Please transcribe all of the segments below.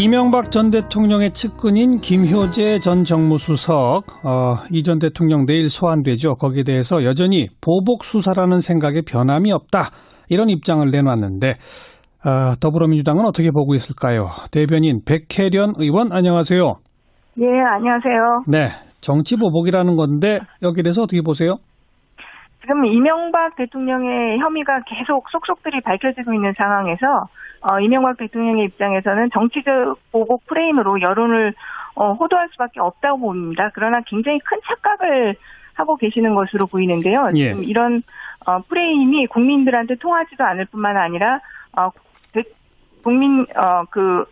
이명박 전 대통령의 측근인 김효재 전 정무수석, 이 전 대통령 내일 소환되죠. 거기에 대해서 여전히 보복 수사라는 생각에 변함이 없다. 이런 입장을 내놨는데 더불어민주당은 어떻게 보고 있을까요? 대변인 백혜련 의원 안녕하세요. 예, 안녕하세요. 네, 정치 보복이라는 건데 여기에 대해서 어떻게 보세요? 지금 이명박 대통령의 혐의가 계속 속속들이 밝혀지고 있는 상황에서 이명박 대통령의 입장에서는 정치적 보복 프레임으로 여론을 호도할 수밖에 없다고 봅니다. 그러나 굉장히 큰 착각을 하고 계시는 것으로 보이는데요. 예. 지금 이런 프레임이 국민들한테 통하지도 않을 뿐만 아니라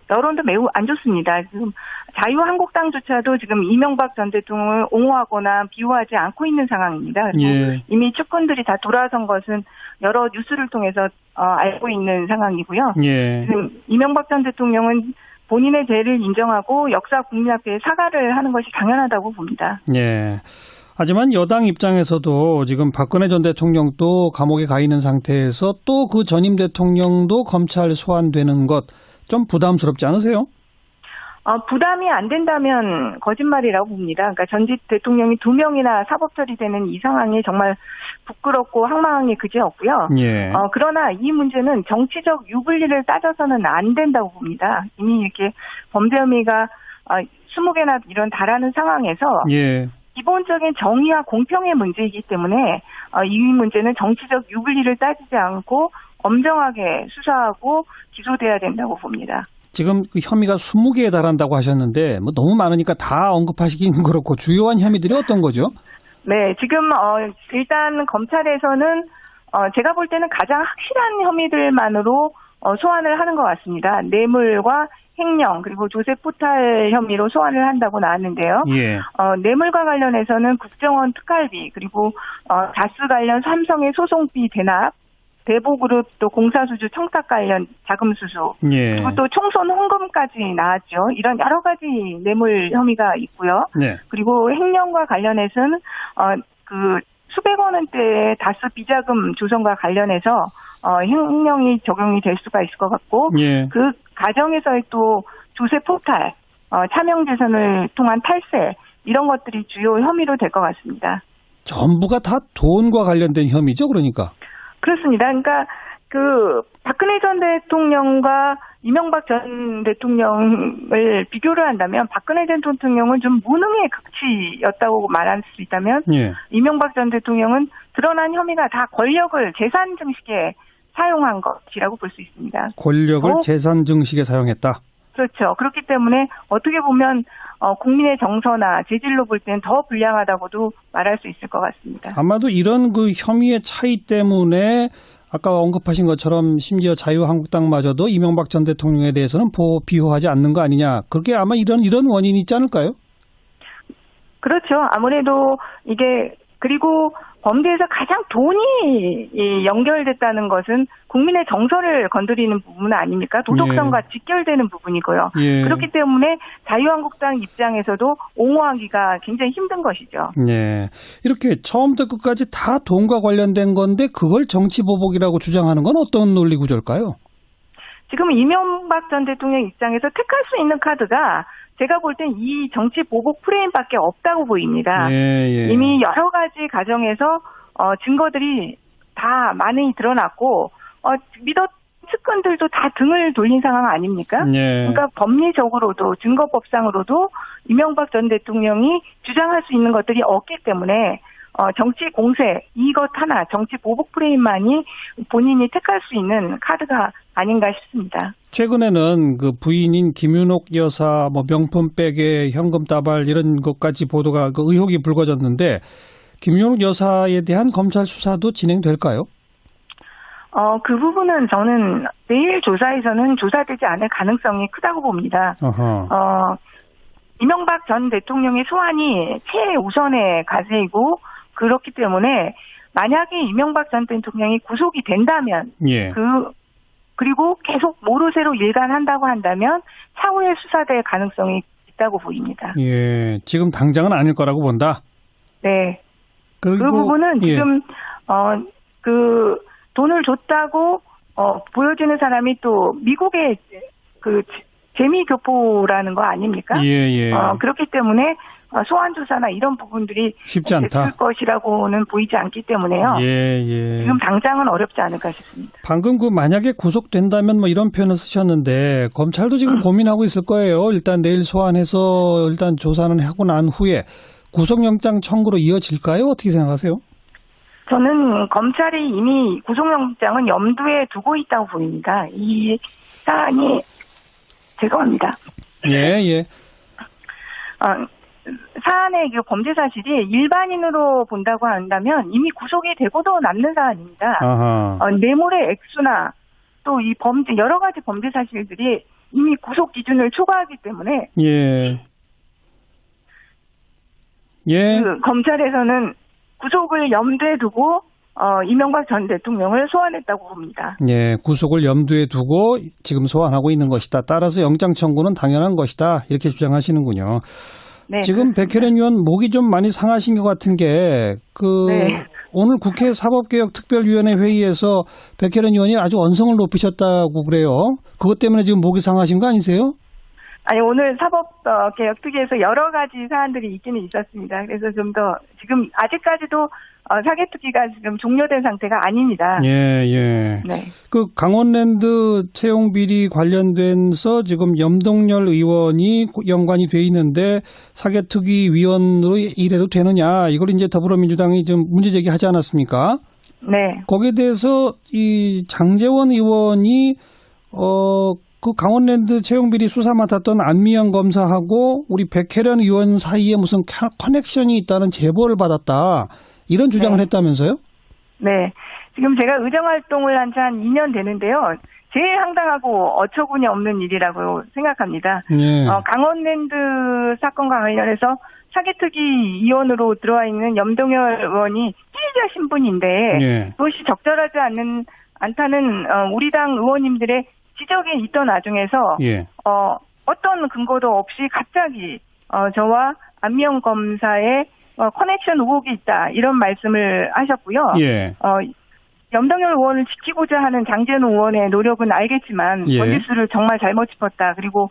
여론도 매우 안 좋습니다. 지금 자유한국당조차도 지금 이명박 전 대통령을 옹호하거나 비호하지 않고 있는 상황입니다. 그리고 예. 이미 측근들이 다 돌아선 것은 여러 뉴스를 통해서 알고 있는 상황이고요. 예. 지금 이명박 전 대통령은 본인의 죄를 인정하고 역사 국민 앞에 사과를 하는 것이 당연하다고 봅니다. 예. 하지만 여당 입장에서도 지금 박근혜 전 대통령도 감옥에 가 있는 상태에서 또 그 전임 대통령도 검찰 소환되는 것 좀 부담스럽지 않으세요? 부담이 안 된다면 거짓말이라고 봅니다. 그러니까 전직 대통령이 2명이나 사법 처리되는 이 상황이 정말 부끄럽고 황망한 게 그지없고요. 예. 그러나 이 문제는 정치적 유불리를 따져서는 안 된다고 봅니다. 이미 이렇게 범죄 혐의가 20개나 이런 달하는 상황에서 예. 기본적인 정의와 공평의 문제이기 때문에 이 문제는 정치적 유불리를 따지지 않고 엄정하게 수사하고 기소돼야 된다고 봅니다. 지금 그 혐의가 20개에 달한다고 하셨는데 뭐 너무 많으니까 다 언급하시긴 그렇고 주요한 혐의들이 어떤 거죠? 네, 지금 일단 검찰에서는 제가 볼 때는 가장 확실한 혐의들만으로 소환을 하는 것 같습니다. 뇌물과 횡령 그리고 조세 포탈 혐의로 소환을 한다고 나왔는데요. 예. 뇌물과 관련해서는 국정원 특활비 그리고 다스 관련 삼성의 소송비 대납, 대보그룹 또 공사수주 청탁 관련 자금 수수 예. 그리고 또 총선 홍금까지 나왔죠. 이런 여러 가지 뇌물 혐의가 있고요. 네. 그리고 횡령과 관련해서는 수백억 원대의 다스 비자금 조성과 관련해서 횡령이 적용이 될 수가 있을 것 같고 예. 그 과정에서의 또 조세 포탈, 차명재산을 통한 탈세 이런 것들이 주요 혐의로 될 것 같습니다. 전부가 다 돈과 관련된 혐의죠, 그러니까. 그렇습니다. 그러니까 박근혜 전 대통령과 이명박 전 대통령을 비교를 한다면 박근혜 전 대통령은 좀 무능의 극치였다고 말할 수 있다면 예. 이명박 전 대통령은 드러난 혐의가 다 권력을 재산 증식에 사용한 것이라고 볼 수 있습니다. 권력을 재산 증식에 사용했다. 그렇죠. 그렇기 때문에 어떻게 보면 국민의 정서나 재질로 볼 때는 더 불량하다고도 말할 수 있을 것 같습니다. 아마도 이런 그 혐의의 차이 때문에 아까 언급하신 것처럼 심지어 자유한국당마저도 이명박 전 대통령에 대해서는 비호하지 않는 거 아니냐. 그게 아마 이런 원인이 있지 않을까요? 그렇죠. 아무래도 이게 그리고 범죄에서 가장 돈이 연결됐다는 것은 국민의 정서를 건드리는 부분 아닙니까? 도덕성과 예. 직결되는 부분이고요. 예. 그렇기 때문에 자유한국당 입장에서도 옹호하기가 굉장히 힘든 것이죠. 네. 이렇게 처음부터 끝까지 다 돈과 관련된 건데 그걸 정치보복이라고 주장하는 건 어떤 논리 구조일까요? 지금 이명박 전 대통령 입장에서 택할 수 있는 카드가 제가 볼 땐 이 정치 보복 프레임밖에 없다고 보입니다. 예. 이미 여러 가지 과정에서 증거들이 다 많이 드러났고 측근들도 다 등을 돌린 상황 아닙니까? 예. 그러니까 법리적으로도 증거법상으로도 이명박 전 대통령이 주장할 수 있는 것들이 없기 때문에 정치 공세 이것 하나 정치 보복 프레임만이 본인이 택할 수 있는 카드가 아닌가 싶습니다. 최근에는 그 부인인 김윤옥 여사 명품 백에 현금 다발 이런 것까지 보도가 의혹이 불거졌는데 김윤옥 여사에 대한 검찰 수사도 진행될까요? 그 부분은 저는 내일 조사에서는 조사되지 않을 가능성이 크다고 봅니다. 이명박 전 대통령의 소환이 최우선의 과제이고 그렇기 때문에 만약에 이명박 전 대통령이 구속이 된다면 예. 그리고 계속 모르쇠로 일관한다고 한다면 차후에 수사될 가능성이 있다고 보입니다. 예, 지금 당장은 아닐 거라고 본다. 네. 그리고, 그 부분은 예. 지금 돈을 줬다고 보여지는 사람이 또 미국의 재미교포라는 거 아닙니까? 예, 예. 그렇기 때문에 소환 조사나 이런 부분들이 쉽지 않다. 됐을 것이라고는 보이지 않기 때문에요. 예, 예. 지금 당장은 어렵지 않을까 싶습니다. 방금 만약에 구속된다면 뭐 이런 표현을 쓰셨는데 검찰도 지금 고민하고 있을 거예요. 일단 내일 소환해서 일단 조사는 하고 난 후에 구속영장 청구로 이어질까요? 어떻게 생각하세요? 저는 검찰이 이미 구속영장은 염두에 두고 있다고 보입니다. 이 사안이 죄송합니다. 예, 예. 사안의 범죄 사실이 일반인으로 본다고 한다면 이미 구속이 되고도 남는 사안입니다. 아하. 뇌물의 액수나 또 이 여러 가지 범죄 사실들이 이미 구속 기준을 초과하기 때문에 예. 예. 검찰에서는 구속을 염두에 두고 이명박 전 대통령을 소환했다고 봅니다. 예, 구속을 염두에 두고 지금 소환하고 있는 것이다. 따라서 영장 청구는 당연한 것이다. 이렇게 주장하시는군요. 네, 지금 그렇습니다. 백혜련 의원 목이 좀 많이 상하신 것 같은 게 네. 오늘 국회 사법개혁특별위원회 회의에서 백혜련 의원이 아주 언성을 높이셨다고 그래요. 그것 때문에 지금 목이 상하신 거 아니세요? 아니, 오늘 사법개혁특위에서 여러 가지 사안들이 있기는 있었습니다. 그래서 좀 더 지금 아직까지도 사개특위가 지금 종료된 상태가 아닙니다. 예, 예. 네. 그 강원랜드 채용 비리 관련돼서 지금 염동열 의원이 연관이 돼 있는데 사개특위 위원으로 일해도 되느냐 이걸 이제 더불어민주당이 좀 문제 제기하지 않았습니까? 네. 거기에 대해서 이 장제원 의원이 그 강원랜드 채용비리 수사 맡았던 안미영 검사하고 우리 백혜련 의원 사이에 무슨 커넥션이 있다는 제보를 받았다. 이런 주장을 네. 했다면서요? 네. 지금 제가 의정활동을 한 지 한 2년 되는데요. 제일 황당하고 어처구니 없는 일이라고 생각합니다. 예. 강원랜드 사건과 관련해서 사개특위 위원으로 들어와 있는 염동열 의원이 피의자 신분인데 예. 그것이 적절하지 않다는 우리 당 의원님들의 지적이 있던 와중에서 예. 어떤 근거도 없이 갑자기 저와 안미영 검사의 커넥션 의혹이 있다 이런 말씀을 하셨고요. 예. 염동열 의원을 지키고자 하는 장제원 의원의 노력은 알겠지만 예. 원지수를 정말 잘못 짚었다. 그리고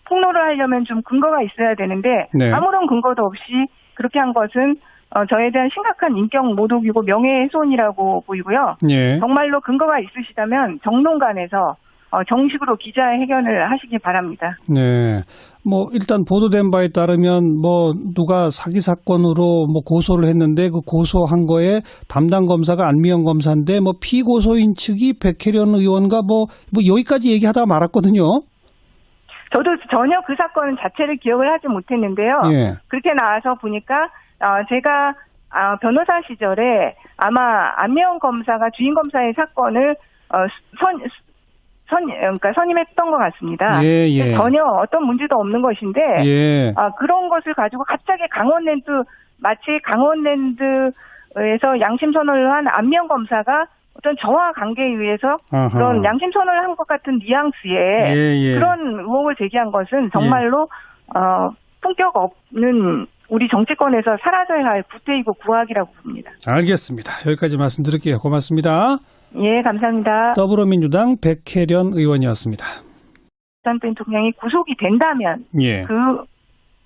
폭로를 하려면 좀 근거가 있어야 되는데 네. 아무런 근거도 없이 그렇게 한 것은 저에 대한 심각한 인격 모독이고 명예훼손이라고 보이고요. 예. 정말로 근거가 있으시다면 정론관에서 정식으로 기자회견을 하시기 바랍니다. 네. 뭐 일단 보도된 바에 따르면 뭐 누가 사기 사건으로 뭐 고소를 했는데 그 고소한 거에 담당 검사가 안미영 검사인데 뭐 피고소인 측이 백혜련 의원과 뭐 여기까지 얘기하다가 말았거든요. 저도 전혀 그 사건 자체를 기억을 하지 못했는데요. 예. 그렇게 나와서 보니까 제가 변호사 시절에 아마 안미영 검사가 주인 검사의 사건을 그러니까 선임했던 것 같습니다. 예, 예. 전혀 어떤 문제도 없는 것인데 예. 그런 것을 가지고 갑자기 마치 강원랜드에서 양심 선언을 한 안미영 검사가 어떤 저와 관계에 의해서 아하. 그런 양심 선언을 한 것 같은 뉘앙스의 예, 예. 그런 의혹을 제기한 것은 정말로 품격 없는 우리 정치권에서 사라져야 할 구태이고 구악이라고 봅니다. 알겠습니다. 여기까지 말씀드릴게요. 고맙습니다. 예, 감사합니다. 더불어민주당 백혜련 의원이었습니다. 전 대통령이 구속이 된다면 예.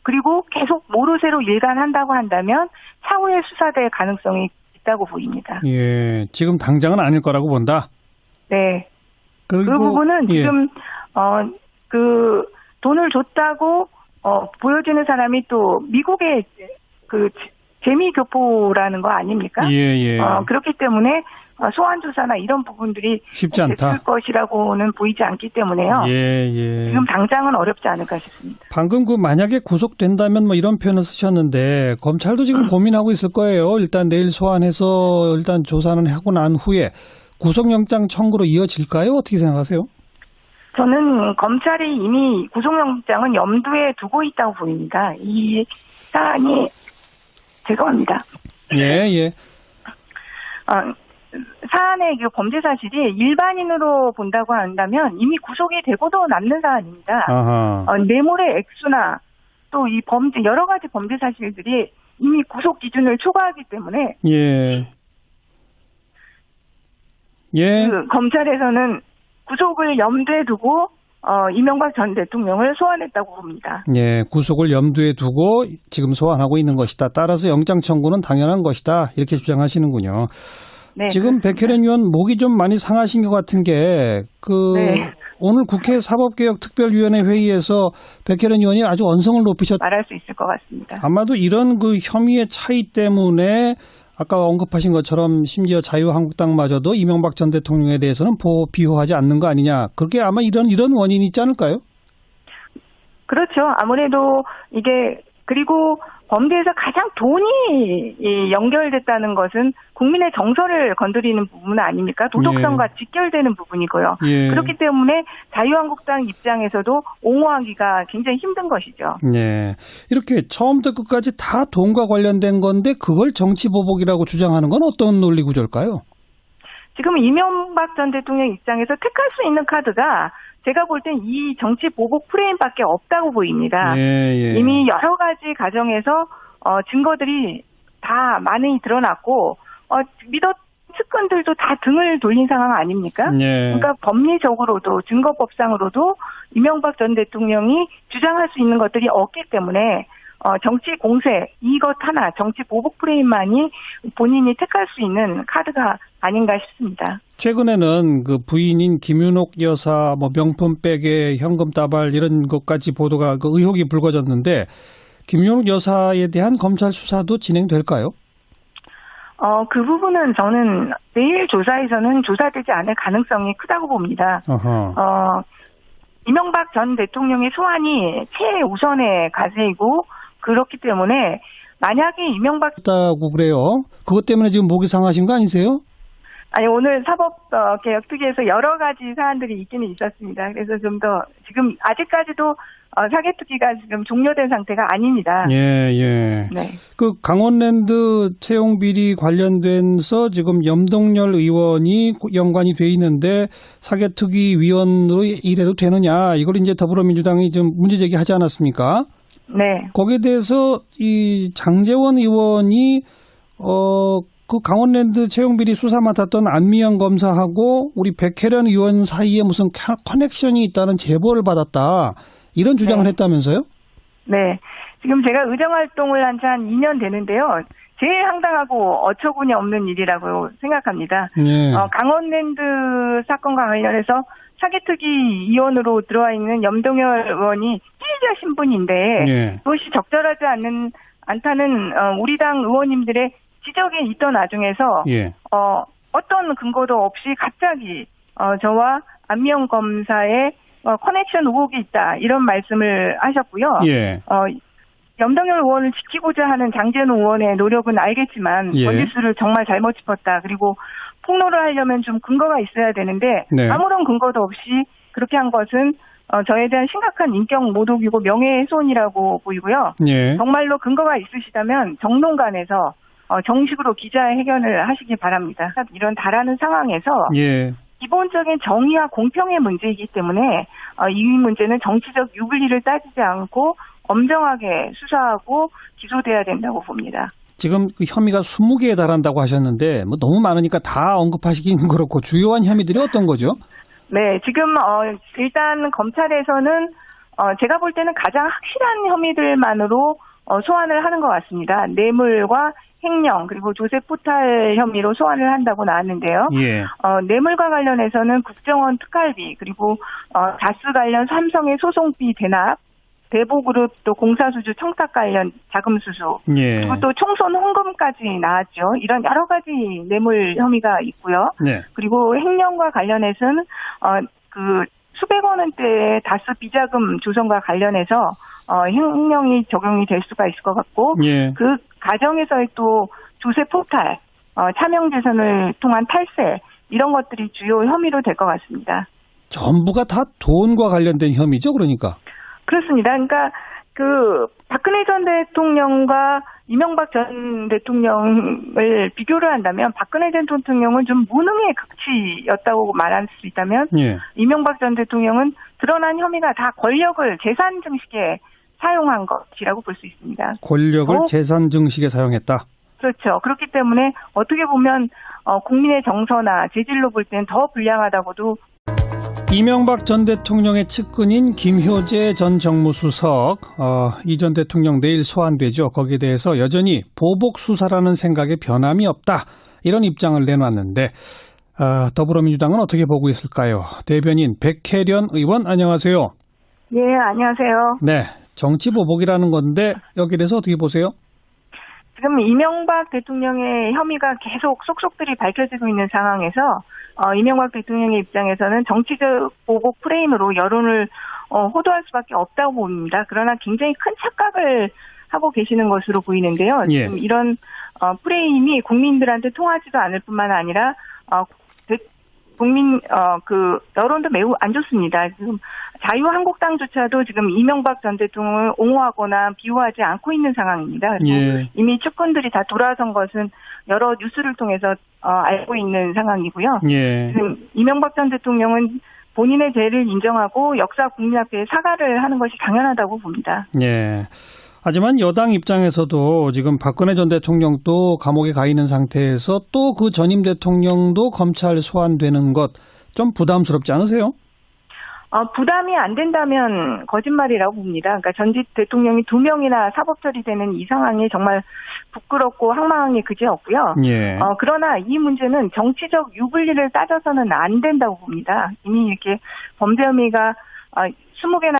그리고 계속 모르쇠로 일관한다고 한다면 차후에 수사될 가능성이 있다고 보입니다. 예. 지금 당장은 아닐 거라고 본다. 네. 그리고 그 부분은 예. 지금 그 돈을 줬다고 보여지는 사람이 또 미국의 그 재미교포라는 거 아닙니까? 예. 그렇기 때문에 소환 조사나 이런 부분들이 쉽지 않다. 됐을 것이라고는 보이지 않기 때문에요. 예. 지금 당장은 어렵지 않을까 싶습니다. 방금 만약에 구속된다면 뭐 이런 표현을 쓰셨는데 검찰도 지금 고민하고 있을 거예요. 일단 내일 소환해서 일단 조사는 하고 난 후에 구속영장 청구로 이어질까요? 어떻게 생각하세요? 저는 검찰이 이미 구속영장은 염두에 두고 있다고 보입니다. 이 사안이 죄송합니다. 예. 사안의 범죄 사실이 일반인으로 본다고 한다면 이미 구속이 되고도 남는 사안입니다. 아하. 뇌물의 액수나 또 이 여러 가지 범죄 사실들이 이미 구속 기준을 초과하기 때문에 예. 검찰에서는 구속을 염두에 두고 이명박 전 대통령을 소환했다고 봅니다. 예, 구속을 염두에 두고 지금 소환하고 있는 것이다. 따라서 영장 청구는 당연한 것이다. 이렇게 주장하시는군요. 네, 지금 그렇습니다. 백혜련 의원 목이 좀 많이 상하신 것 같은 게 네. 오늘 국회 사법개혁특별위원회 회의에서 백혜련 의원이 아주 언성을 높이셨다. 말할 수 있을 것 같습니다. 아마도 이런 그 혐의의 차이 때문에 아까 언급하신 것처럼 심지어 자유한국당마저도 이명박 전 대통령에 대해서는 비호하지 않는 거 아니냐. 그게 아마 이런 원인이 있지 않을까요? 그렇죠. 아무래도 이게 그리고 범죄에서 가장 돈이 연결됐다는 것은 국민의 정서를 건드리는 부분 아닙니까? 도덕성과 직결되는 부분이고요. 예. 그렇기 때문에 자유한국당 입장에서도 옹호하기가 굉장히 힘든 것이죠. 네. 이렇게 처음부터 끝까지 다 돈과 관련된 건데 그걸 정치보복이라고 주장하는 건 어떤 논리 구조일까요? 지금 이명박 전 대통령 입장에서 택할 수 있는 카드가 제가 볼 땐 이 정치 보복 프레임밖에 없다고 보입니다. 예. 이미 여러 가지 가정에서 증거들이 다 많이 드러났고 믿었 측근들도 다 등을 돌린 상황 아닙니까? 예. 그러니까 법리적으로도 증거법상으로도 이명박 전 대통령이 주장할 수 있는 것들이 없기 때문에 정치 공세 이것 하나 정치 보복 프레임만이 본인이 택할 수 있는 카드가 아닌가 싶습니다. 최근에는 그 부인인 김윤옥 여사 명품 백에 현금 다발 이런 것까지 보도가 의혹이 불거졌는데 김윤옥 여사에 대한 검찰 수사도 진행될까요? 그 부분은 저는 내일 조사에서는 조사되지 않을 가능성이 크다고 봅니다. 이명박 전 대통령의 소환이 최우선의 과제이고 그렇기 때문에 만약에 이명박 다고 그래요. 그것 때문에 지금 목이 상하신 거 아니세요? 아니 오늘 사법개혁특위에서 여러 가지 사안들이 있기는 있었습니다. 그래서 좀 더 지금 아직까지도 사개특위가 지금 종료된 상태가 아닙니다. 예. 네. 그 강원랜드 채용 비리 관련돼서 지금 염동열 의원이 연관이 돼 있는데 사개특위 위원으로 일해도 되느냐 이걸 이제 더불어민주당이 좀 문제 제기하지 않았습니까? 네. 거기에 대해서 이 장제원 의원이 그 강원랜드 채용비리 수사 맡았던 안미영 검사하고 우리 백혜련 의원 사이에 무슨 커넥션이 있다는 제보를 받았다. 이런 주장을 했다면서요? 네. 지금 제가 의정활동을 한 지 한 2년 되는데요. 제일 황당하고 어처구니 없는 일이라고 생각합니다. 네. 강원랜드 사건과 관련해서 사개특위 위원으로 들어와 있는 염동열 의원이 피의자 신분인데 네. 그것이 적절하지 않다는 우리 당 의원님들의 지적이 있던 와중에서 예. 어떤 근거도 없이 갑자기 저와 안미영 검사의 커넥션 의혹이 있다 이런 말씀을 하셨고요. 예. 염동열 의원을 지키고자 하는 장제원 의원의 노력은 알겠지만 예. 원리수를 정말 잘못 짚었다. 그리고 폭로를 하려면 좀 근거가 있어야 되는데 네. 아무런 근거도 없이 그렇게 한 것은 저에 대한 심각한 인격 모독이고 명예훼손이라고 보이고요. 예. 정말로 근거가 있으시다면 정론관에서 정식으로 기자회견을 하시기 바랍니다. 이런 다라는 상황에서 예. 기본적인 정의와 공평의 문제이기 때문에 이 문제는 정치적 유불리를 따지지 않고 엄정하게 수사하고 기소돼야 된다고 봅니다. 지금 그 혐의가 20개에 달한다고 하셨는데 뭐 너무 많으니까 다 언급하시기는 그렇고 주요한 혐의들이 어떤 거죠? 네, 지금 일단 검찰에서는 제가 볼 때는 가장 확실한 혐의들만으로 소환을 하는 것 같습니다. 뇌물과 횡령 그리고 조세 포탈 혐의로 소환을 한다고 나왔는데요. 예. 뇌물과 관련해서는 국정원 특활비 그리고 다스 관련 삼성의 소송비 대납, 대보그룹 또 공사수주 청탁 관련 자금 수수 예. 그리고 또 총선 헌금까지 나왔죠. 이런 여러 가지 뇌물 혐의가 있고요. 네. 그리고 횡령과 관련해서는 그 수백 원 원대의 다스 비자금 조성과 관련해서 횡령이 적용이 될 수가 있을 것 같고 예. 그 과정에서의 또 조세 포탈, 차명재산을 통한 탈세 이런 것들이 주요 혐의로 될 것 같습니다. 전부가 다 돈과 관련된 혐의죠, 그러니까. 그렇습니다. 그러니까 그 박근혜 전 대통령과 이명박 전 대통령을 비교를 한다면 박근혜 전 대통령은 좀 무능의 극치였다고 말할 수 있다면 예. 이명박 전 대통령은 드러난 혐의가 다 권력을 재산 증식에 사용한 것이라고 볼 수 있습니다. 권력을 재산 증식에 사용했다. 그렇죠. 그렇기 때문에 어떻게 보면 국민의 정서나 재질로 볼 때는 더 불량하다고도 이명박 전 대통령의 측근인 김효재 전 정무수석, 이 전 대통령 내일 소환되죠. 거기에 대해서 여전히 보복 수사라는 생각에 변함이 없다. 이런 입장을 내놨는데 더불어민주당은 어떻게 보고 있을까요? 대변인 백혜련 의원 안녕하세요. 예, 안녕하세요. 네, 정치 보복이라는 건데 여기에 대해서 어떻게 보세요? 지금 이명박 대통령의 혐의가 계속 속속들이 밝혀지고 있는 상황에서 이명박 대통령의 입장에서는 정치적 보복 프레임으로 여론을 호도할 수밖에 없다고 봅니다. 그러나 굉장히 큰 착각을 하고 계시는 것으로 보이는데요. 예. 지금 이런 프레임이 국민들한테 통하지도 않을 뿐만 아니라 여론도 매우 안 좋습니다. 지금 자유한국당조차도 지금 이명박 전 대통령을 옹호하거나 비호하지 않고 있는 상황입니다. 예. 이미 측근들이 다 돌아선 것은 여러 뉴스를 통해서 알고 있는 상황이고요. 예. 지금 이명박 전 대통령은 본인의 죄를 인정하고 역사 국민 앞에 사과를 하는 것이 당연하다고 봅니다. 예. 하지만 여당 입장에서도 지금 박근혜 전 대통령도 감옥에 가 있는 상태에서 또 그 전임 대통령도 검찰 소환되는 것 좀 부담스럽지 않으세요? 부담이 안 된다면 거짓말이라고 봅니다. 그러니까 전직 대통령이 2명이나 사법 처리되는 이 상황이 정말 부끄럽고 황망하기 그지없고요. 예. 그러나 이 문제는 정치적 유불리를 따져서는 안 된다고 봅니다. 이미 이렇게 범죄 혐의가 20개나